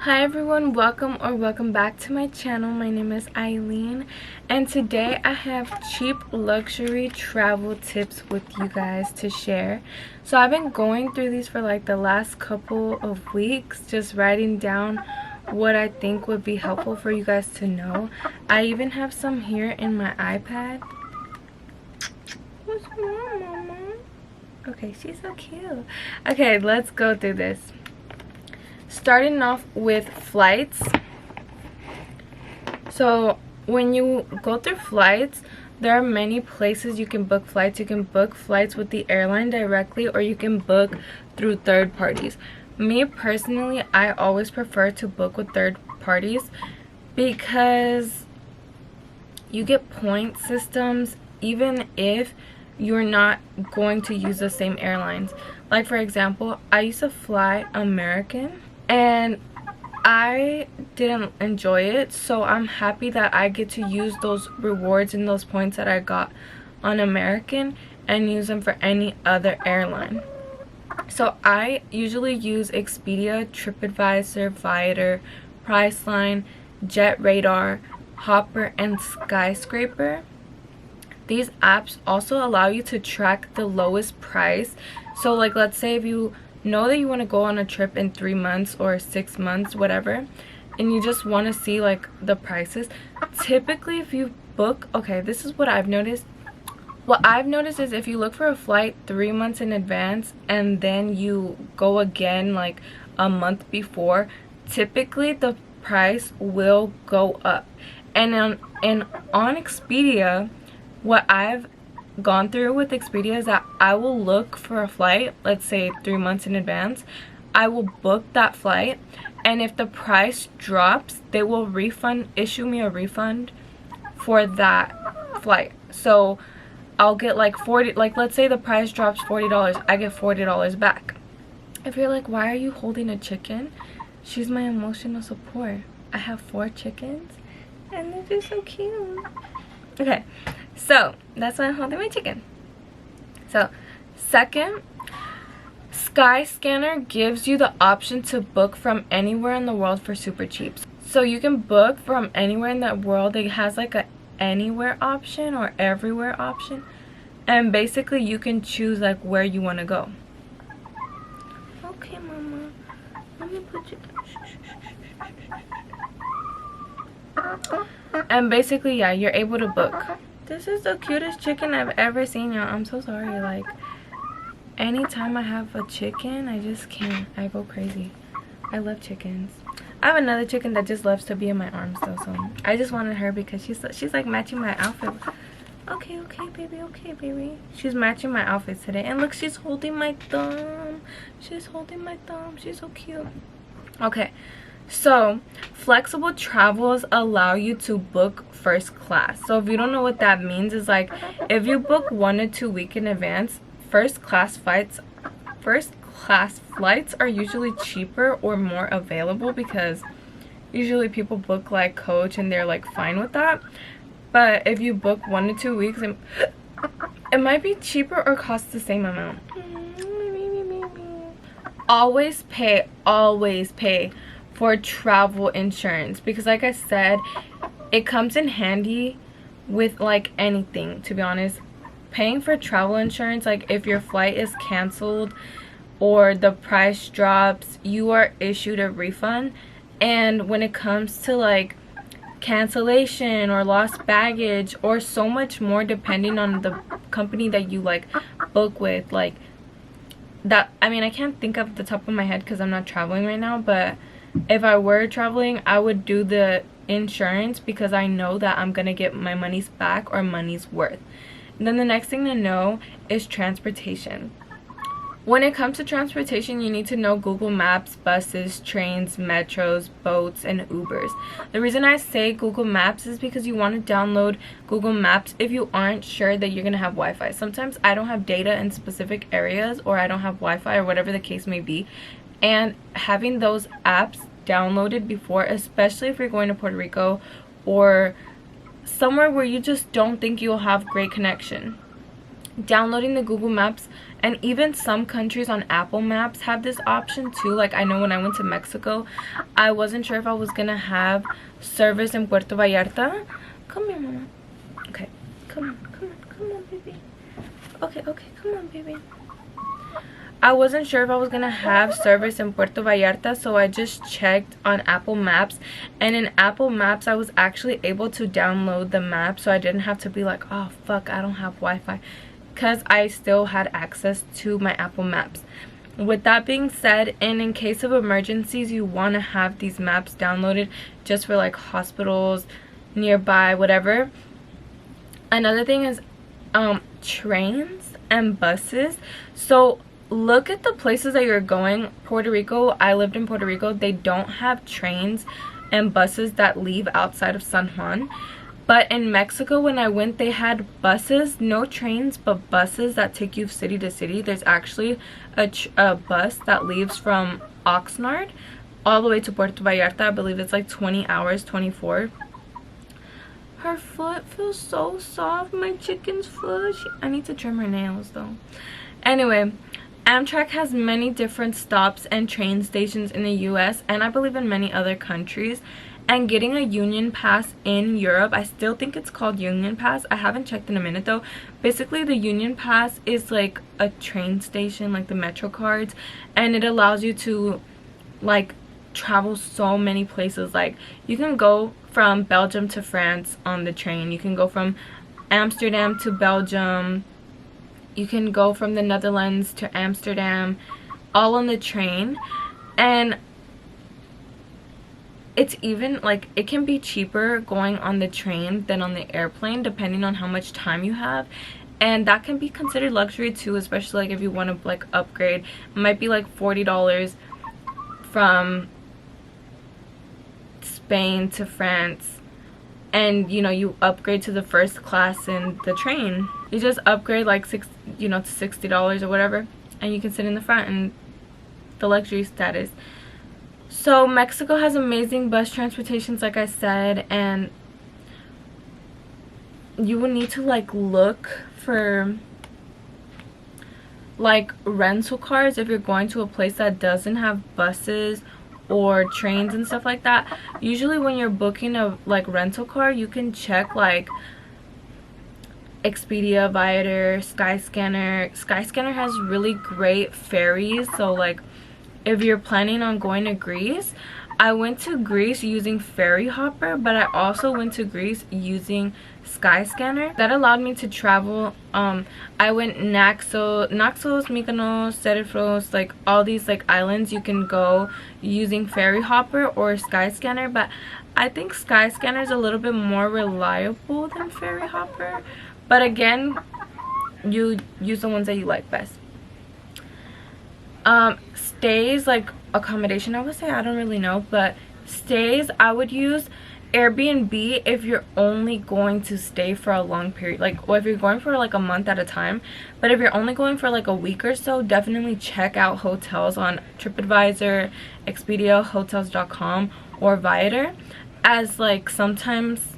Hi everyone, welcome back to my channel. My name is Eileen and today I have cheap luxury travel tips with you guys to share. So I've been going through these for like the last couple of weeks, just writing down what I think would be helpful for you guys to know. I even have some here in my iPad. What's wrong, Mama? Okay, she's so cute. Okay, let's go through this. Starting off with flights. So when you go through flights, there are many places you can book flights. You can book flights with the airline directly, or you can book through third parties. Me personally, I always prefer to book with third parties because you get point systems even if you're not going to use the same airlines. Like for example, I used to fly American and I didn't enjoy it, so I'm happy that I get to use those rewards and those points that I got on American and use them for any other airline. So I usually use Expedia, TripAdvisor, Viator, Priceline, Jet Radar, Hopper, and Skyscraper. These apps also allow you to track the lowest price. So like, let's say if you know that you want to go on a trip in 3 months or 6 months, whatever, and you just want to see like the prices, typically if you book, okay, this is what I've noticed. What I've noticed is if you look for a flight 3 months in advance and then you go again like a month before, typically the price will go up. And on Expedia, what I've gone through with Expedia is that I will look for a flight, let's say 3 months in advance. I will book that flight, and if the price drops, they will issue me a refund for that flight. So I'll get like let's say the price drops $40, I get $40 back. If you're like, why are you holding a chicken? She's my emotional support. I have 4 chickens and they're just so cute. Okay, so that's why I'm holding my chicken. So second, Skyscanner gives you the option to book from anywhere in the world for super cheap. So you can book from anywhere in the world. It has like a anywhere option or everywhere option, and basically you can choose like where you want to go. Okay, Mama, let me put you. And basically, yeah, you're able to book. This is the cutest chicken I've ever seen, y'all. I'm so sorry. Like, anytime I have a chicken, I just can't. I go crazy. I love chickens. I have another chicken that just loves to be in my arms though, so I just wanted her because she's like matching my outfit. Okay, baby. Okay, baby. She's matching my outfit today. And look, she's holding my thumb. She's holding my thumb. She's so cute. Okay. So flexible travels allow you to book first class. So if you don't know what that means, is like if you book 1 to 2 weeks in advance, first class flights are usually cheaper or more available, because usually people book like coach and they're like fine with that. But if you book 1 to 2 weeks, it might be cheaper or cost the same amount. Always pay for travel insurance, because like I said, it comes in handy with like anything, to be honest. Paying for travel insurance, like if your flight is canceled or the price drops, you are issued a refund. And when it comes to like cancellation or lost baggage or so much more, depending on the company that you like book with, like that, I mean, I can't think of the top of my head because I'm not traveling right now, but if I were traveling, I would do the insurance because I know that I'm gonna get my money's back or money's worth. And then the next thing to know is transportation. When it comes to transportation, you need to know Google Maps, buses, trains, metros, boats, and Ubers. The reason I say Google Maps is because you want to download Google Maps if you aren't sure that you're gonna have Wi-Fi. Sometimes I don't have data in specific areas, or I don't have Wi-Fi, or whatever the case may be. And having those apps downloaded before, especially if you're going to Puerto Rico or somewhere where you just don't think you'll have great connection, downloading the Google Maps, and even some countries on Apple Maps have this option too. Like I know when I went to Mexico, I wasn't sure if I was gonna have service in Puerto Vallarta. Come here, mama. Okay, come on, baby. Okay, come on, baby. I wasn't sure if I was gonna have service in Puerto Vallarta, so I just checked on Apple Maps, and in Apple Maps I was actually able to download the map, so I didn't have to be like, oh fuck, I don't have Wi-Fi, because I still had access to my Apple Maps. With that being said, and in case of emergencies, you want to have these maps downloaded just for like hospitals nearby, whatever. Another thing is trains and buses. So look at the places that you're going. Puerto Rico, I lived in Puerto Rico, they don't have trains and buses that leave outside of San Juan. But in Mexico, when I went, they had buses, no trains, but buses that take you city to city. There's actually a bus that leaves from Oxnard all the way to Puerto Vallarta. I believe it's like 20 hours, 24. Her foot feels so soft, my chicken's foot. I need to trim her nails though. Anyway, Amtrak has many different stops and train stations in the US, and I believe in many other countries. And getting a Union Pass in Europe, I still think it's called Union Pass. I haven't checked in a minute though. Basically, the Union Pass is like a train station, like the Metro cards, and it allows you to like travel so many places. Like you can go from Belgium to France on the train. You can go from Amsterdam to Belgium. You can go from the Netherlands to Amsterdam, all on the train. And it's even like it can be cheaper going on the train than on the airplane, depending on how much time you have. And that can be considered luxury too, especially like if you want to like upgrade. It might be like $40 from Spain to France, and you know, you upgrade to the first class in the train. You just upgrade like to $60 or whatever, and you can sit in the front and the luxury status. So Mexico has amazing bus transportations, like I said, and you will need to like look for like rental cars if you're going to a place that doesn't have buses or trains and stuff like that. Usually when you're booking a like rental car, you can check like Expedia, Viator, Skyscanner. Skyscanner has really great ferries, so like if you're planning on going to Greece, I went to Greece using Ferry Hopper, but I also went to Greece using Skyscanner. That allowed me to travel. I went Naxos, Mykonos, Serifros, like all these like islands you can go using Ferry Hopper or Skyscanner, but I think Skyscanner is a little bit more reliable than Ferry Hopper. But again, you use the ones that you like best. Stays, like accommodation, I would say, I don't really know, but stays, I would use Airbnb if you're only going to stay for a long period, like, or if you're going for like a month at a time. But if you're only going for like a week or so, definitely check out hotels on TripAdvisor, Expedia, Hotels.com, or Viator, as like sometimes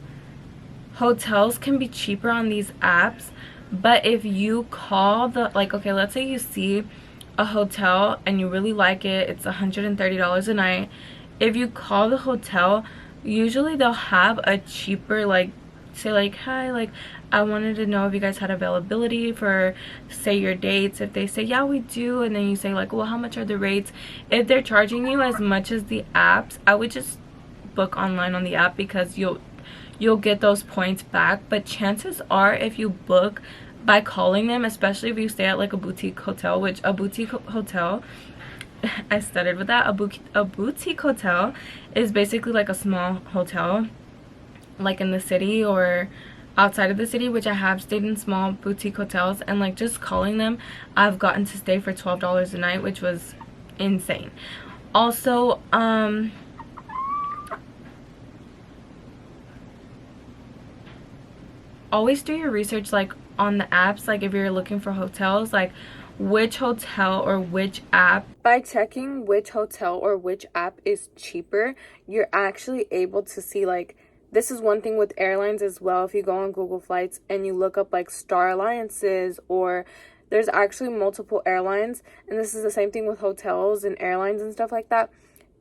hotels can be cheaper on these apps. But if you call the, like, okay, let's say you see a hotel and you really like it, it's $130 a night. If you call the hotel, usually they'll have a cheaper, like, say like, hi, like, I wanted to know if you guys had availability for, say, your dates. If they say yeah, we do, and then you say like, well, how much are the rates? If they're charging you as much as the apps, I would just book online on the app, because you'll get those points back. But chances are, if you book by calling them, especially if you stay at like a boutique hotel, which a boutique hotel, I stuttered with that, a boutique hotel is basically like a small hotel like in the city or outside of the city, which I have stayed in small boutique hotels, and like just calling them, I've gotten to stay for $12 a night, which was insane. Also, always do your research like on the apps, like if you're looking for hotels, like which hotel or which app. By checking which hotel or which app is cheaper, you're actually able to see like this is one thing with airlines as well. If you go on Google Flights and you look up like Star Alliances, or there's actually multiple airlines, and this is the same thing with hotels and airlines and stuff like that.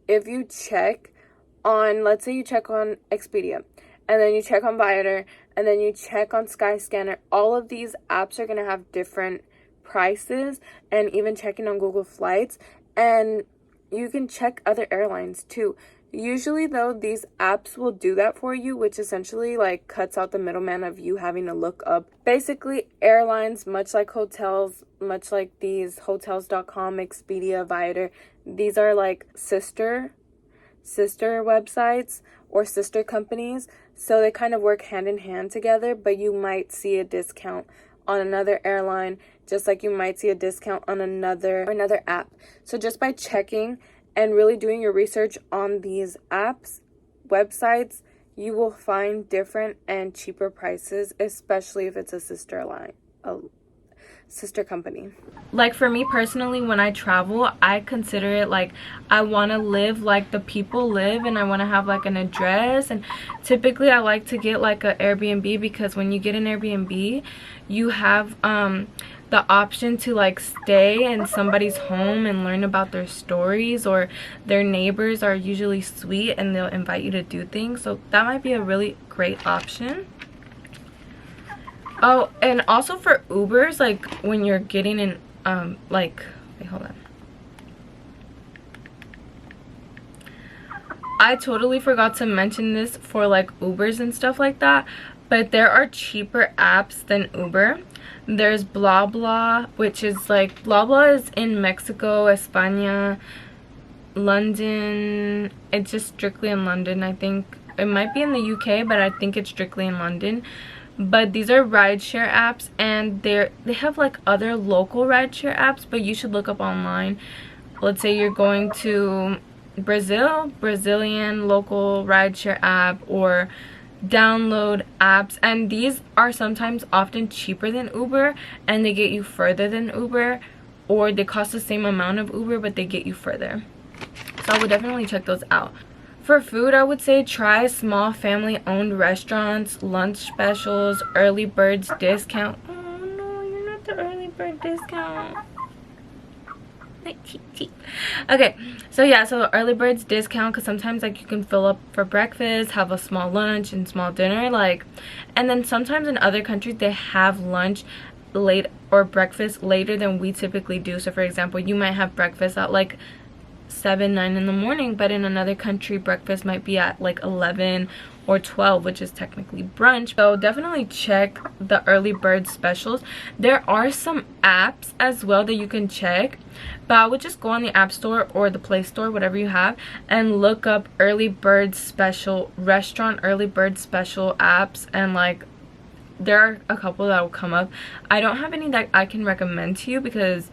If you check on, let's say you check on Expedia, and then you check on Viator, and then you check on Skyscanner, all of these apps are going to have different prices, and even checking on Google Flights, and you can check other airlines too. Usually though, these apps will do that for you, which essentially like cuts out the middleman of you having to look up. Basically, airlines, much like hotels, much like these hotels.com, Expedia, Viator, these are like sister websites or sister companies, so they kind of work hand in hand together, but you might see a discount on another airline just like you might see a discount on another app. So just by checking and really doing your research on these apps, websites, you will find different and cheaper prices, especially if it's a sister company. Like for me personally, when I travel, I consider it like I want to live like the people live, and I want to have like an address. And typically I like to get like an Airbnb, because when you get an Airbnb, you have the option to like stay in somebody's home and learn about their stories, or their neighbors are usually sweet and they'll invite you to do things. So that might be a really great option. Oh, and also for Ubers, like when you're getting in wait, hold on. I totally forgot to mention this for like Ubers and stuff like that, but there are cheaper apps than Uber. There's Blah Blah, which is like, Blah Blah is in Mexico, España, London. It's just strictly in London. I think it might be in the UK, but I think it's strictly in London. But these are rideshare apps, and they have like other local rideshare apps, but you should look up online. Let's say you're going to Brazilian local rideshare app, or download apps, and these are sometimes often cheaper than Uber, and they get you further than Uber, or they cost the same amount of Uber but they get you further. So I would definitely check those out. For food, I would say try small family-owned restaurants, lunch specials, early birds discount. Oh no, you're not the early bird discount. Cheap. Okay, so yeah, so early birds discount, because sometimes like you can fill up for breakfast, have a small lunch and small dinner, like, and then sometimes in other countries they have lunch late or breakfast later than we typically do. So for example, you might have breakfast at like 7, 9 in the morning, but in another country breakfast might be at like 11 or 12, which is technically brunch. So definitely check the early bird specials. There are some apps as well that you can check, but I would just go on the App Store or the Play Store, whatever you have, and look up early bird special restaurant, early bird special apps, and like there are a couple that will come up. I don't have any that I can recommend to you, because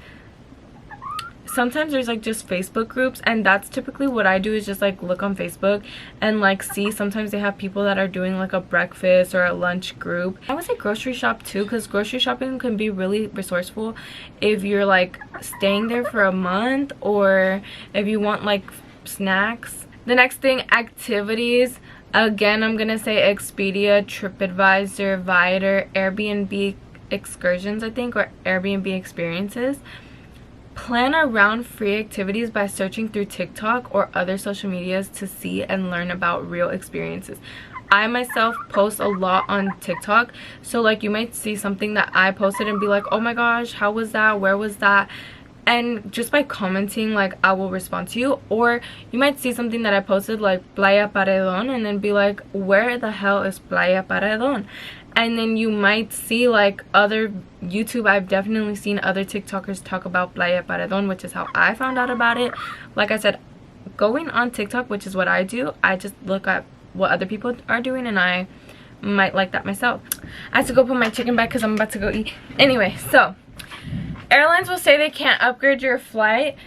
sometimes there's like just Facebook groups, and that's typically what I do, is just like look on Facebook and like see. Sometimes they have people that are doing like a breakfast or a lunch group. I would say grocery shop too, because grocery shopping can be really resourceful if you're like staying there for a month, or if you want like snacks. The next thing, activities. Again, I'm gonna say Expedia, TripAdvisor, Viator, Airbnb excursions, I think, or Airbnb experiences. Plan around free activities by searching through TikTok or other social medias to see and learn about real experiences. I myself post a lot on TikTok, so like you might see something that I posted and be like, oh my gosh, how was that, where was that? And just by commenting, like, I will respond to you. Or you might see something that I posted like Playa Paredon, and then be like, where the hell is Playa Paredon? And then you might see like other YouTube, I've definitely seen other TikTokers talk about Playa Paredon, which is how I found out about it. Like I said, going on TikTok, which is what I do, I just look at what other people are doing, and I might like that myself. I have to go put my chicken back because I'm about to go eat. Anyway, so airlines will say they can't upgrade your flight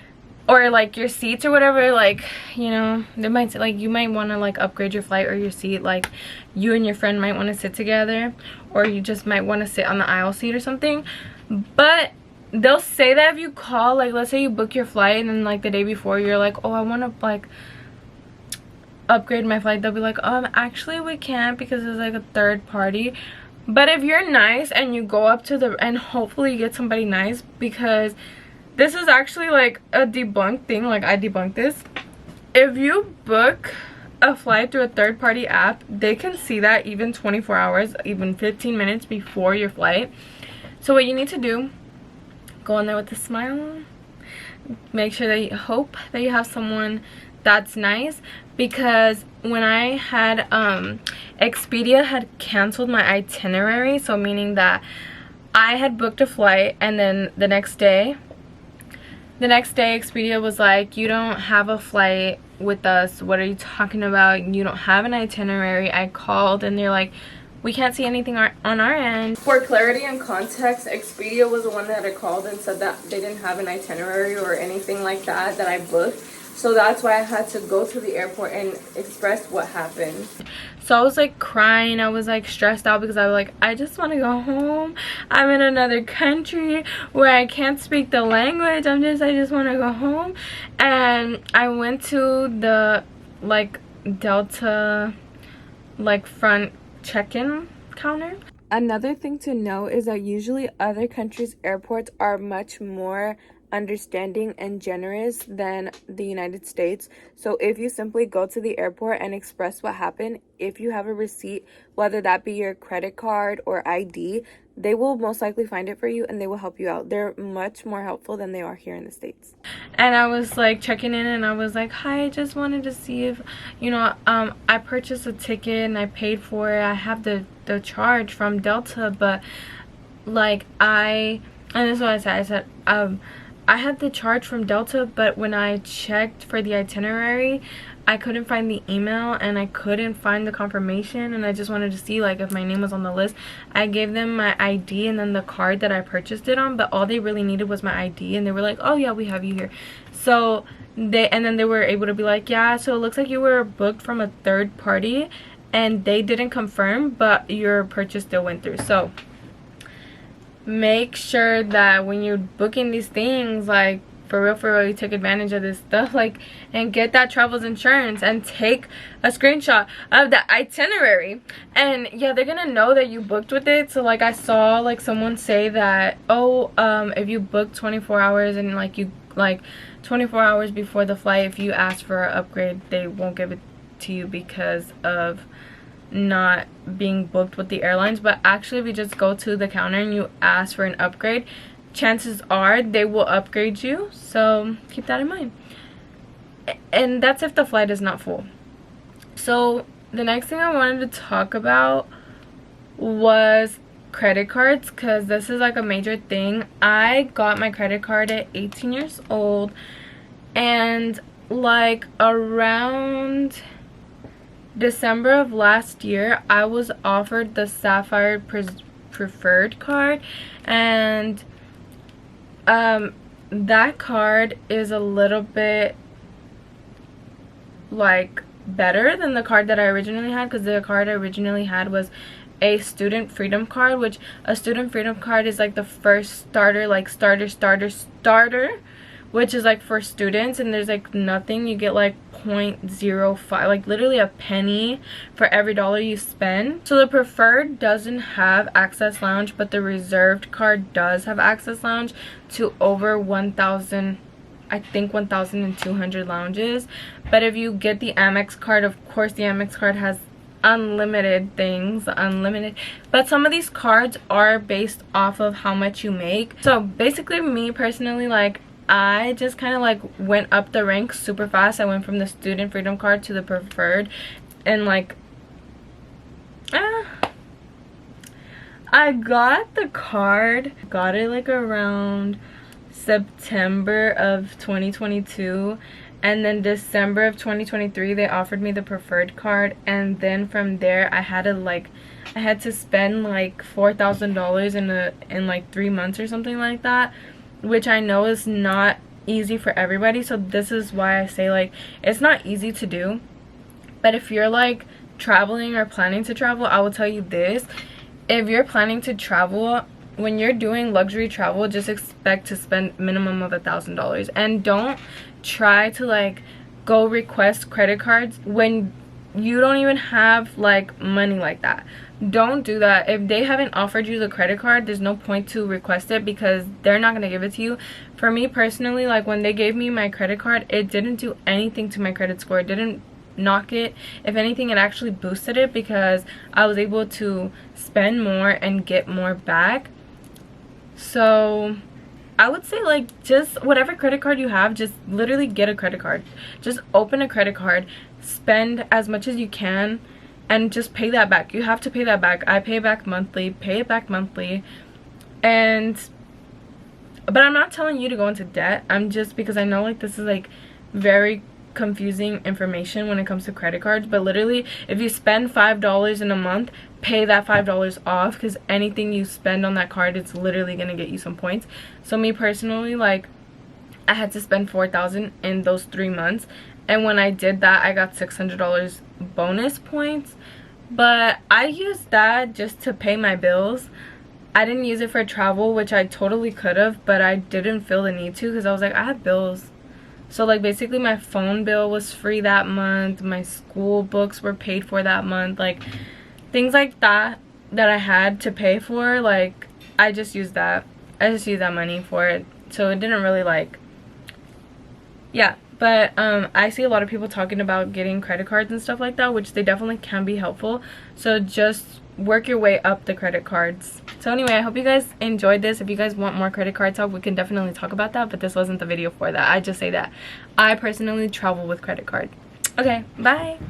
or like your seats or whatever. Like, you know, they might say like you might want to like upgrade your flight or your seat, like you and your friend might want to sit together, or you just might want to sit on the aisle seat or something. But they'll say that if you call, like let's say you book your flight and then like the day before you're like, oh, I want to like upgrade my flight, they'll be like, actually we can't because it's like a third party. But if you're nice and you go up to the, and hopefully you get somebody nice, because this is actually like a debunked thing, like I debunked this. If you book a flight through a third-party app, they can see that even 24 hours, even 15 minutes before your flight. So what you need to do, go on there with a smile, make sure that you hope that you have someone that's nice, because when I had Expedia had canceled my itinerary, so meaning that I had booked a flight and then the next day Expedia was like, you don't have a flight with us, what are you talking about, you don't have an itinerary. I called and they're like, we can't see anything on our end. For clarity and context, Expedia was the one that I called and said that they didn't have an itinerary or anything like that I booked. So that's why I had to go to the airport and express what happened. So I was like crying, I was like stressed out because I was like, I just want to go home. I'm in another country where I can't speak the language. I just want to go home. And I went to the like Delta like front check-in counter. Another thing to know is that usually other countries' airports are much more understanding and generous than the United States. So if you simply go to the airport and express what happened, if you have a receipt, whether that be your credit card or ID, they will most likely find it for you and they will help you out. They're much more helpful than they are here in the States. And I was like checking in and I was like, hi, I just wanted to see if, you know, I purchased a ticket and I paid for it. I have the charge from Delta, but like and this is what I said, I had the charge from Delta, but when I checked for the itinerary, I couldn't find the email and I couldn't find the confirmation, and I just wanted to see like if my name was on the list. I gave them my ID and then the card that I purchased it on, but all they really needed was my ID, and they were like, oh yeah, we have you here. So then they were able to be like, yeah, so it looks like you were booked from a third party and they didn't confirm, but your purchase still went through. So make sure that when you're booking these things, like for real, you take advantage of this stuff, like, and get that travel's insurance and take a screenshot of the itinerary. And yeah, they're gonna know that you booked with it. So like I saw like someone say that, oh, if you book 24 hours and like you 24 hours before the flight, if you ask for an upgrade, they won't give it to you because of not being booked with the airlines. But actually, if you just go to the counter and you ask for an upgrade, chances are they will upgrade you. So keep that in mind. And that's if the flight is not full. So the next thing I wanted to talk about was credit cards, because this is like a major thing. I got my credit card at 18 years old, and like around December of last year, I was offered the Sapphire Preferred card, and that card is a little bit like better than the card that I originally had, because the card I originally had was a student freedom card, which a student freedom card is like the first starter, like starter, which is like for students, and there's like nothing. You get like 0.05, like literally a penny for every dollar you spend. So the preferred doesn't have access lounge, but the reserved card does have access lounge to over 1,000, I think 1,200 lounges. But if you get the Amex card, of course the Amex card has unlimited things, but some of these cards are based off of how much you make. So basically, me personally, like I just kind of like went up the ranks super fast. I went from the student freedom card to the preferred, and like I got the card, got it like around September of 2022, and then December of 2023 they offered me the preferred card, and then from there I had to spend like $4,000 in like 3 months or something like that, which I know is not easy for everybody. So this is why I say like it's not easy to do, but if you're like traveling or planning to travel, I will tell you this: if you're planning to travel, when you're doing luxury travel, just expect to spend minimum of $1,000, and don't try to like go request credit cards when you don't even have like money like that. Don't do that. If they haven't offered you the credit card, there's no point to request it because they're not going to give it to you. For me personally, like when they gave me my credit card, it didn't do anything to my credit score. It didn't knock it. If anything, it actually boosted it because I was able to spend more and get more back. So I would say, like, just whatever credit card you have, just literally get a credit card. Just open a credit card, spend as much as you can, and just pay that back. You have to pay that back. I pay it back monthly, pay it back monthly. But I'm not telling you to go into debt. I'm just, because I know like this is like very confusing information when it comes to credit cards, but literally if you spend $5 in a month, pay that $5 off, because anything you spend on that card, it's literally gonna get you some points. So me personally, like, I had to spend $4,000 in those 3 months, and when I did that, I got $600 bonus points. But I used that just to pay my bills. I didn't use it for travel, which I totally could have, but I didn't feel the need to because I was like, I have bills. So like basically my phone bill was free that month, my school books were paid for that month, like things like that that I had to pay for, like I just used that money for it. So it didn't really like, yeah. But I see a lot of people talking about getting credit cards and stuff like that, which they definitely can be helpful. So just work your way up the credit cards. So anyway, I hope you guys enjoyed this. If you guys want more credit card talk, we can definitely talk about that, but this wasn't the video for that. I just say that I personally travel with credit card. Okay, bye.